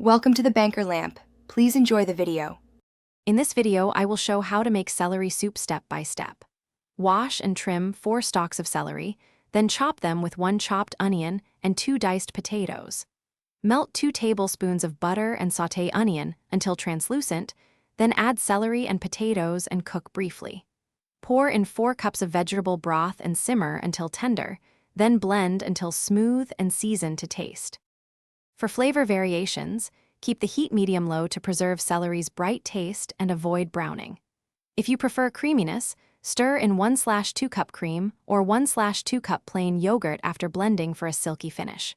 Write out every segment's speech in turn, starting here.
Welcome to the Banker Lamp. Please enjoy the video. In this video, I will show how to make celery soup step by step. Wash and trim 4 stalks of celery, then chop them with 1 chopped onion and 2 diced potatoes. Melt 2 tablespoons of butter and sauté onion until translucent, then add celery and potatoes and cook briefly. Pour in 4 cups of vegetable broth and simmer until tender, then blend until smooth and season to taste. For flavor variations, keep the heat medium-low to preserve celery's bright taste and avoid browning. If you prefer creaminess, stir in 1/2 cup cream or 1/2 cup plain yogurt after blending for a silky finish.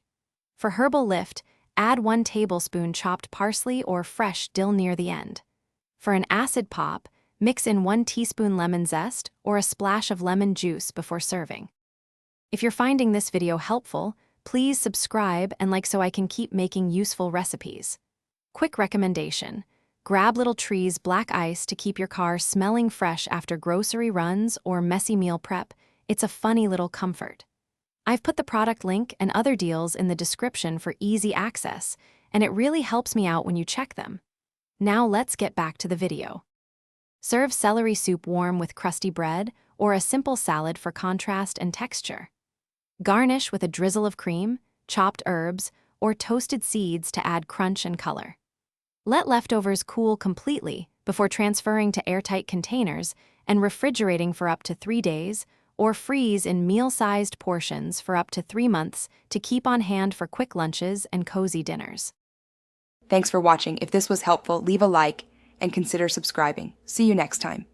For herbal lift, add 1 tablespoon chopped parsley or fresh dill near the end. For an acid pop, mix in 1 teaspoon lemon zest or a splash of lemon juice before serving. If you're finding this video helpful, please subscribe and like so I can keep making useful recipes. Quick recommendation: grab Little Tree's black ice to keep your car smelling fresh after grocery runs or messy meal prep. It's a funny little comfort. I've put the product link and other deals in the description for easy access, and it really helps me out when you check them. Now let's get back to the video. Serve celery soup warm with crusty bread or a simple salad for contrast and texture. Garnish with a drizzle of cream, chopped herbs, or toasted seeds to add crunch and color. Let leftovers cool completely before transferring to airtight containers and refrigerating for up to 3 days, or freeze in meal-sized portions for up to 3 months to keep on hand for quick lunches and cozy dinners. Thanks for watching. If this was helpful, leave a like and consider subscribing. See you next time.